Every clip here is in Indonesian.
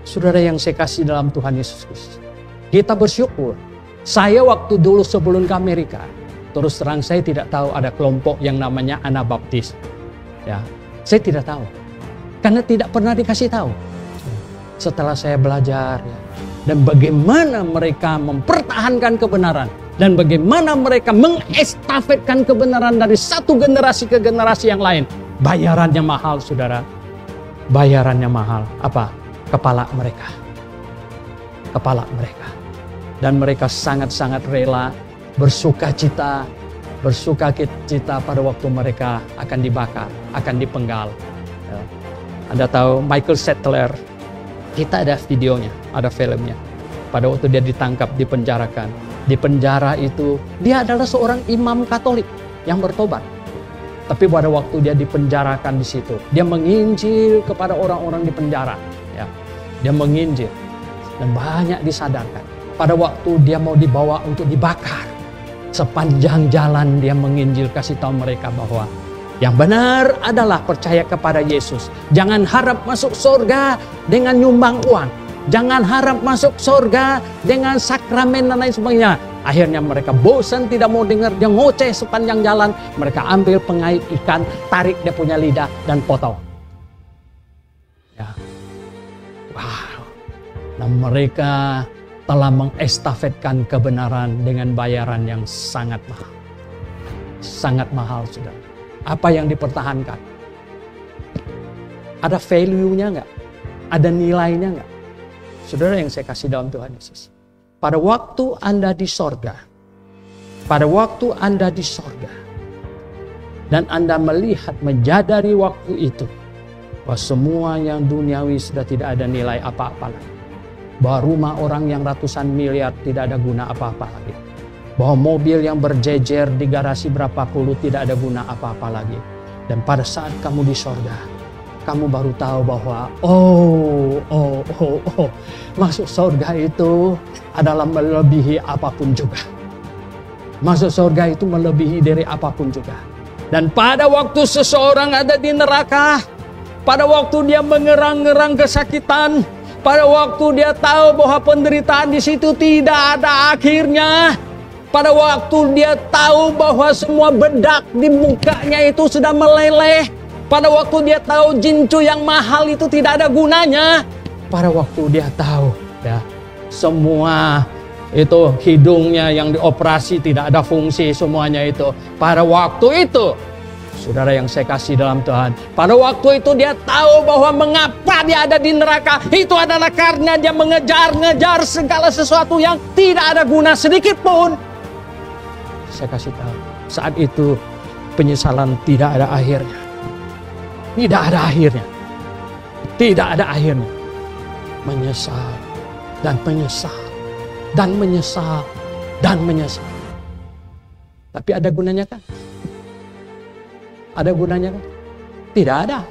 Saudara yang saya kasih dalam Tuhan Yesus Kristus, kita bersyukur. Saya waktu dulu sebelum ke Amerika, terus terang saya tidak tahu ada kelompok yang namanya Anabaptis. Ya, saya tidak tahu. Karena tidak pernah dikasih tahu. Setelah saya belajar, ya, dan bagaimana mereka mempertahankan kebenaran, dan bagaimana mereka mengestafetkan kebenaran dari satu generasi ke generasi yang lain. Bayarannya mahal, saudara. Bayarannya mahal. Apa? Kepala mereka. Kepala mereka. Dan mereka sangat-sangat rela, bersuka cita pada waktu mereka akan dibakar, akan dipenggal. Ya. Anda tahu Michael Sattler, kita ada videonya, ada filmnya. Pada waktu dia ditangkap, dipenjarakan. Di penjara itu, dia adalah seorang imam Katolik yang bertobat. Tapi pada waktu dia dipenjarakan di situ, dia menginjil kepada orang-orang di penjara. Ya. Dia menginjil dan banyak disadarkan. Pada waktu dia mau dibawa untuk dibakar, sepanjang jalan dia menginjil, kasih tahu mereka bahwa yang benar adalah percaya kepada Yesus. Jangan harap masuk surga dengan nyumbang uang. Jangan harap masuk surga dengan sakramen dan lain sebagainya. Akhirnya mereka bosan, tidak mau dengar, dia ngoceh sepanjang jalan. Mereka ambil pengait ikan, tarik dia punya lidah dan potong. Ya. Wow. Nah, mereka telah mengestafetkan kebenaran dengan bayaran yang sangat mahal. Sangat mahal, saudara. Apa yang dipertahankan? Ada value-nya nggak? Ada nilainya nggak? Saudara yang saya kasih dalam Tuhan Yesus. Pada waktu Anda di sorga, dan Anda melihat, menyadari waktu itu, bahwa semua yang duniawi sudah tidak ada nilai apa-apa lagi. Bahwa rumah orang yang ratusan miliar tidak ada guna apa-apa lagi. Bahwa mobil yang berjejer di garasi berapa puluh tidak ada guna apa-apa lagi. Dan pada saat kamu di sorga, kamu baru tahu bahwa masuk surga itu adalah melebihi apapun juga. Masuk surga itu melebihi dari apapun juga. Dan pada waktu seseorang ada di neraka, pada waktu dia mengerang-ngerang kesakitan, pada waktu dia tahu bahwa penderitaan di situ tidak ada akhirnya, pada waktu dia tahu bahwa semua bedak di mukanya itu sudah meleleh, pada waktu dia tahu jincu yang mahal itu tidak ada gunanya, pada waktu dia tahu ya semua itu hidungnya yang dioperasi tidak ada fungsi semuanya itu, pada waktu itu, saudara yang saya kasih dalam Tuhan, pada waktu itu dia tahu bahwa mengapa dia ada di neraka, itu adalah karena dia mengejar-ngejar segala sesuatu yang tidak ada guna sedikit pun. Saya kasih tahu, saat itu penyesalan tidak ada akhirnya. Tidak ada akhirnya. Tidak ada akhirnya. Menyesal dan menyesal dan menyesal dan menyesal. Tapi ada gunanya kan? Ada gunanya kan? Tidak ada.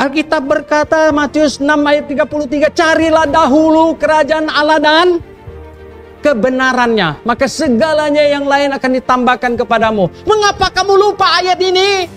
Alkitab berkata, Matius 6 ayat 33, carilah dahulu kerajaan Allah dan kebenarannya, maka segalanya yang lain akan ditambahkan kepadamu. Mengapa kamu lupa ayat ini?